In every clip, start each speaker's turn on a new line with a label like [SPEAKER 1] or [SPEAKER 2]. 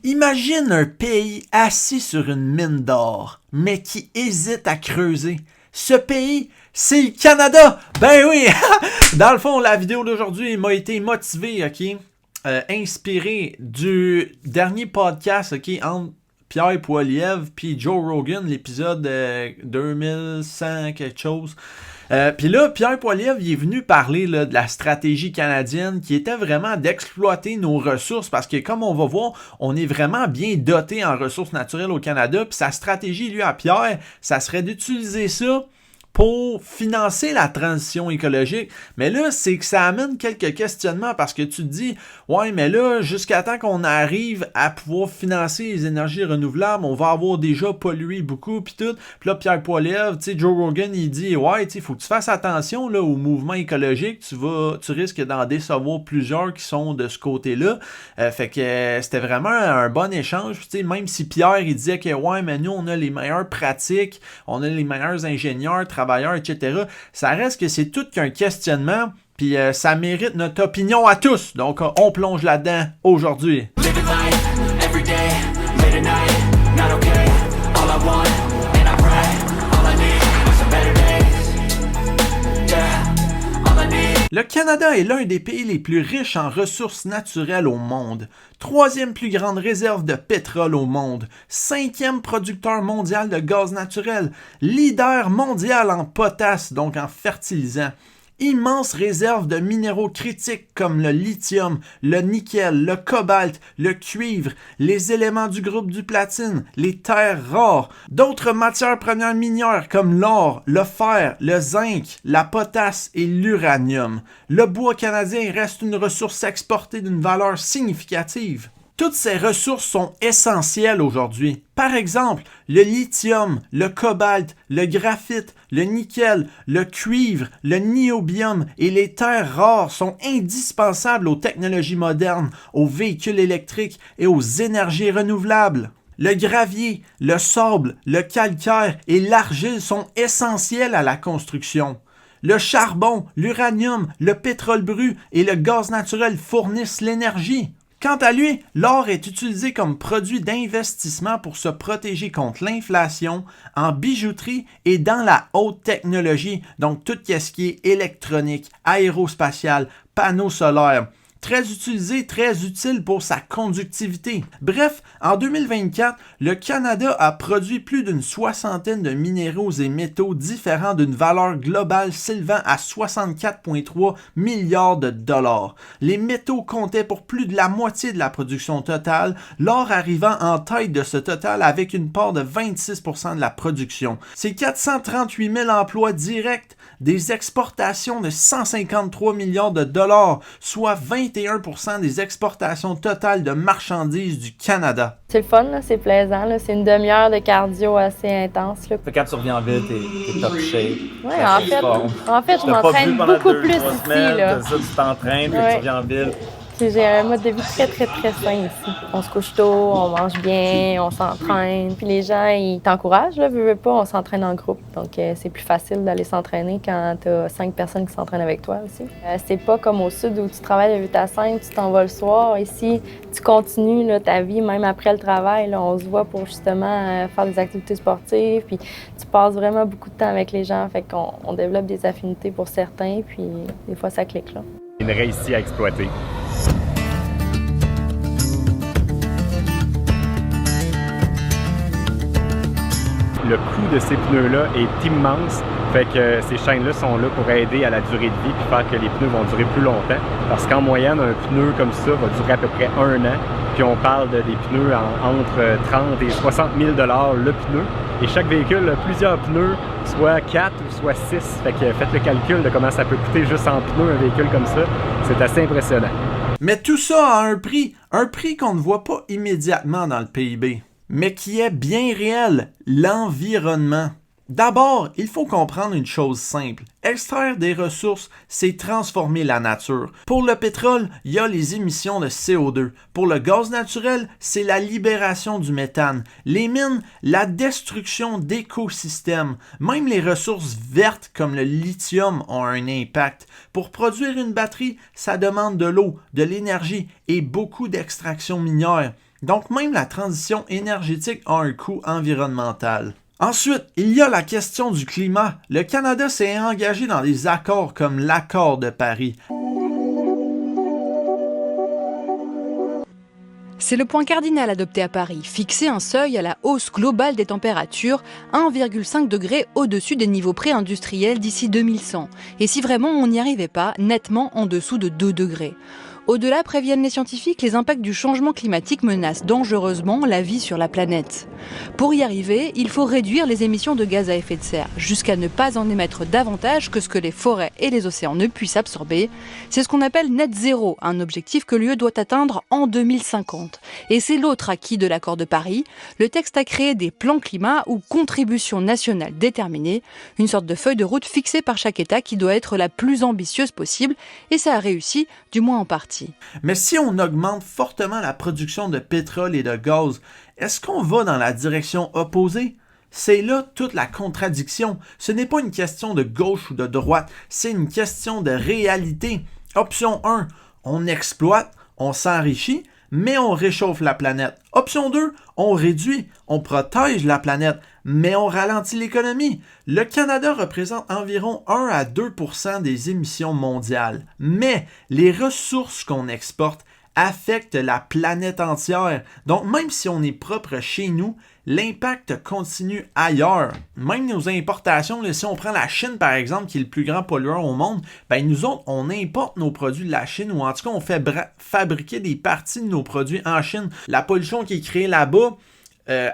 [SPEAKER 1] Imagine un pays assis sur une mine d'or, mais qui hésite à creuser. Ce pays, c'est le Canada! Ben oui! Dans le fond, la vidéo d'aujourd'hui m'a été motivée, ok? Inspiré du dernier podcast, ok? Entre Pierre Poilievre puis Joe Rogan, l'épisode 2100 quelque chose. Puis là, Pierre Poilievre, il est venu parler là, de la stratégie canadienne qui était vraiment d'exploiter nos ressources parce que comme on va voir, on est vraiment bien doté en ressources naturelles au Canada. Puis sa stratégie, lui, à Pierre, ça serait d'utiliser ça pour financer la transition écologique. Mais là, c'est que ça amène quelques questionnements parce que tu te dis, ouais, mais là, jusqu'à temps qu'on arrive à pouvoir financer les énergies renouvelables, on va avoir déjà pollué beaucoup, puis tout. Puis là, Pierre Poilievre, tu sais, Joe Rogan, il dit, ouais, tu sais, faut que tu fasses attention là, au mouvement écologique, tu risques d'en décevoir plusieurs qui sont de ce côté-là. Fait que c'était vraiment un bon échange. Tu sais, même si Pierre, il disait que, ouais, mais nous, on a les meilleures pratiques, on a les meilleurs ingénieurs, travailleurs, etc. Ça reste que c'est tout qu'un questionnement, puis ça mérite notre opinion à tous. Donc, on plonge là-dedans aujourd'hui. Le Canada est l'un des pays les plus riches en ressources naturelles au monde. 3e plus grande réserve de pétrole au monde. 5e producteur mondial de gaz naturel. Leader mondial en potasse, donc en fertilisant. Immense réserve de minéraux critiques comme le lithium, le nickel, le cobalt, le cuivre, les éléments du groupe du platine, les terres rares, d'autres matières premières minières comme l'or, le fer, le zinc, la potasse et l'uranium. Le bois canadien reste une ressource exportée d'une valeur significative. Toutes ces ressources sont essentielles aujourd'hui. Par exemple, le lithium, le cobalt, le graphite, le nickel, le cuivre, le niobium et les terres rares sont indispensables aux technologies modernes, aux véhicules électriques et aux énergies renouvelables. Le gravier, le sable, le calcaire et l'argile sont essentiels à la construction. Le charbon, l'uranium, le pétrole brut et le gaz naturel fournissent l'énergie. Quant à lui, l'or est utilisé comme produit d'investissement pour se protéger contre l'inflation, en bijouterie et dans la haute technologie, donc tout ce qui est électronique, aérospatial, panneaux solaires. Très utilisé, très utile pour sa conductivité. Bref, en 2024, le Canada a produit plus d'une soixantaine de minéraux et métaux différents d'une valeur globale s'élevant à 64,3 milliards de dollars. Les métaux comptaient pour plus de la moitié de la production totale, l'or arrivant en tête de ce total avec une part de 26% de la production. C'est 438 000 emplois directs, des exportations de 153 milliards de dollars, soit 21% des exportations totales de marchandises du Canada.
[SPEAKER 2] C'est le fun, là, c'est plaisant, là, c'est une demi-heure de cardio assez intense. Là.
[SPEAKER 3] Quand tu reviens en ville, t'es top shape.
[SPEAKER 2] Oui, en fait, je m'entraîne beaucoup plus ici. Là.
[SPEAKER 3] Ça, tu t'entraînes, puis tu reviens en ville.
[SPEAKER 2] J'ai un mode de vie très, très, très sain ici. On se couche tôt, on mange bien, on s'entraîne. Puis les gens, ils t'encouragent, là, veux pas, on s'entraîne en groupe. Donc, c'est plus facile d'aller s'entraîner quand t'as 5 personnes qui s'entraînent avec toi aussi. C'est pas comme au sud où tu travailles de 8 à 5, tu t'en vas le soir. Ici, tu continues là, ta vie, même après le travail. Là, on se voit pour justement faire des activités sportives. Puis tu passes vraiment beaucoup de temps avec les gens. Fait qu'on développe des affinités pour certains. Puis des fois, ça clique, là.
[SPEAKER 4] Une raie ici à exploiter. Le coût de ces pneus-là est immense, fait que ces chaînes-là sont là pour aider à la durée de vie et faire que les pneus vont durer plus longtemps. Parce qu'en moyenne, un pneu comme ça va durer à peu près 1 an, puis on parle des pneus entre 30 et 60 000 $ le pneu. Et chaque véhicule a plusieurs pneus, soit 4 ou soit 6. Fait que faites le calcul de comment ça peut coûter juste en pneus un véhicule comme ça. C'est assez impressionnant.
[SPEAKER 1] Mais tout ça a un prix qu'on ne voit pas immédiatement dans le PIB. Mais qui est bien réel, l'environnement. D'abord, il faut comprendre une chose simple. Extraire des ressources, c'est transformer la nature. Pour le pétrole, il y a les émissions de CO2. Pour le gaz naturel, c'est la libération du méthane. Les mines, la destruction d'écosystèmes. Même les ressources vertes comme le lithium ont un impact. Pour produire une batterie, ça demande de l'eau, de l'énergie et beaucoup d'extraction minière. Donc même la transition énergétique a un coût environnemental. Ensuite, il y a la question du climat. Le Canada s'est engagé dans des accords comme l'Accord de Paris.
[SPEAKER 5] C'est le point cardinal adopté à Paris, fixer un seuil à la hausse globale des températures, 1,5 degré au-dessus des niveaux pré-industriels d'ici 2100. Et si vraiment on n'y arrivait pas, nettement en dessous de 2 degrés. Au-delà, préviennent les scientifiques, les impacts du changement climatique menacent dangereusement la vie sur la planète. Pour y arriver, il faut réduire les émissions de gaz à effet de serre, jusqu'à ne pas en émettre davantage que ce que les forêts et les océans ne puissent absorber. C'est ce qu'on appelle net zéro, un objectif que l'UE doit atteindre en 2050. Et c'est l'autre acquis de l'accord de Paris. Le texte a créé des plans climat ou contributions nationales déterminées, une sorte de feuille de route fixée par chaque État qui doit être la plus ambitieuse possible, et ça a réussi, du moins en partie.
[SPEAKER 1] Mais si on augmente fortement la production de pétrole et de gaz, est-ce qu'on va dans la direction opposée? C'est là toute la contradiction. Ce n'est pas une question de gauche ou de droite, c'est une question de réalité. Option 1, on exploite, on s'enrichit, mais on réchauffe la planète. Option 2, on réduit, on protège la planète, mais on ralentit l'économie. Le Canada représente environ 1 à 2% des émissions mondiales, mais les ressources qu'on exporte affectent la planète entière. Donc même si on est propre chez nous, l'impact continue ailleurs. Même nos importations, là, si on prend la Chine par exemple, qui est le plus grand pollueur au monde, ben nous autres, on importe nos produits de la Chine, ou en tout cas on fait fabriquer des parties de nos produits en Chine. La pollution qui est créée là-bas,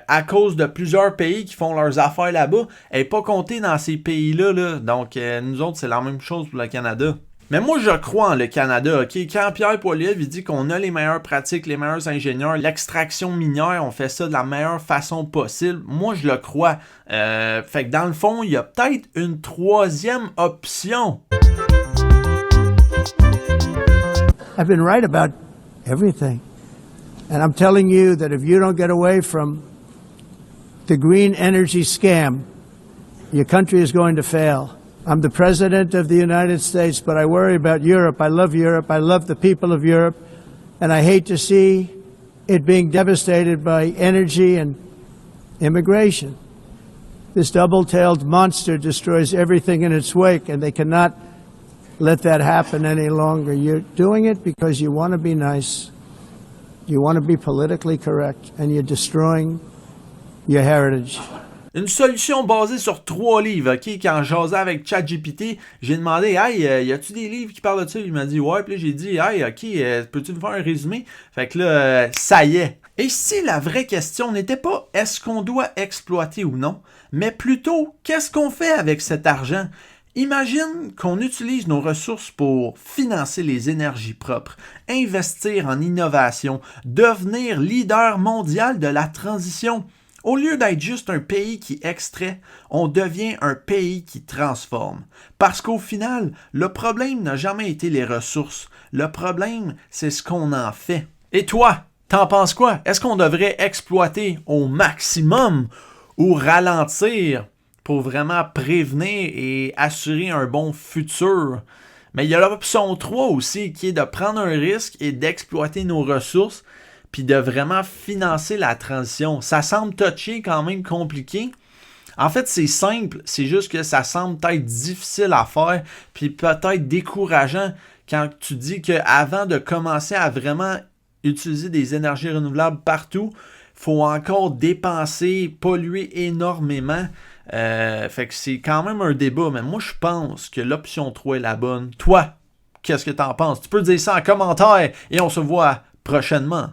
[SPEAKER 1] à cause de plusieurs pays qui font leurs affaires là-bas, elle n'est pas comptée dans ces pays-là. Là. Donc nous autres, c'est la même chose pour le Canada. Mais moi, je crois en le Canada, OK? Quand Pierre Poilievre, il dit qu'on a les meilleures pratiques, les meilleurs ingénieurs, l'extraction minière, on fait ça de la meilleure façon possible, moi, je le crois. Fait que dans le fond, il y a peut-être une troisième option.
[SPEAKER 6] I've been right about everything. And I'm telling you that if you don't get away from the green energy scam, your country is going to fail. I'm the President of the United States, but I worry about Europe. I love Europe. I love the people of Europe. And I hate to see it being devastated by energy and immigration. This double-tailed monster destroys everything in its wake, and they cannot let that happen any longer. You're doing it because you want to be nice. You want to be politically correct, and you're destroying your heritage.
[SPEAKER 1] Une solution basée sur 3 livres, OK? Quand je jasais avec ChatGPT, j'ai demandé, hey, y a-tu des livres qui parlent de ça? Il m'a dit, ouais, puis là, j'ai dit, hey, OK, peux-tu me faire un résumé? Fait que là, ça y est. Et si la vraie question n'était pas est-ce qu'on doit exploiter ou non, mais plutôt, qu'est-ce qu'on fait avec cet argent? Imagine qu'on utilise nos ressources pour financer les énergies propres, investir en innovation, devenir leader mondial de la transition. Au lieu d'être juste un pays qui extrait, on devient un pays qui transforme. Parce qu'au final, le problème n'a jamais été les ressources. Le problème, c'est ce qu'on en fait. Et toi, t'en penses quoi? Est-ce qu'on devrait exploiter au maximum ou ralentir pour vraiment prévenir et assurer un bon futur? Mais il y a l'option 3 aussi, qui est de prendre un risque et d'exploiter nos ressources puis de vraiment financer la transition. Ça semble touché, quand même compliqué. En fait, c'est simple, c'est juste que ça semble peut-être difficile à faire, puis peut-être décourageant quand tu dis qu'avant de commencer à vraiment utiliser des énergies renouvelables partout, il faut encore dépenser, polluer énormément. Fait que c'est quand même un débat, mais moi je pense que l'option 3 est la bonne. Toi, qu'est-ce que t'en penses? Tu peux dire ça en commentaire et on se voit prochainement.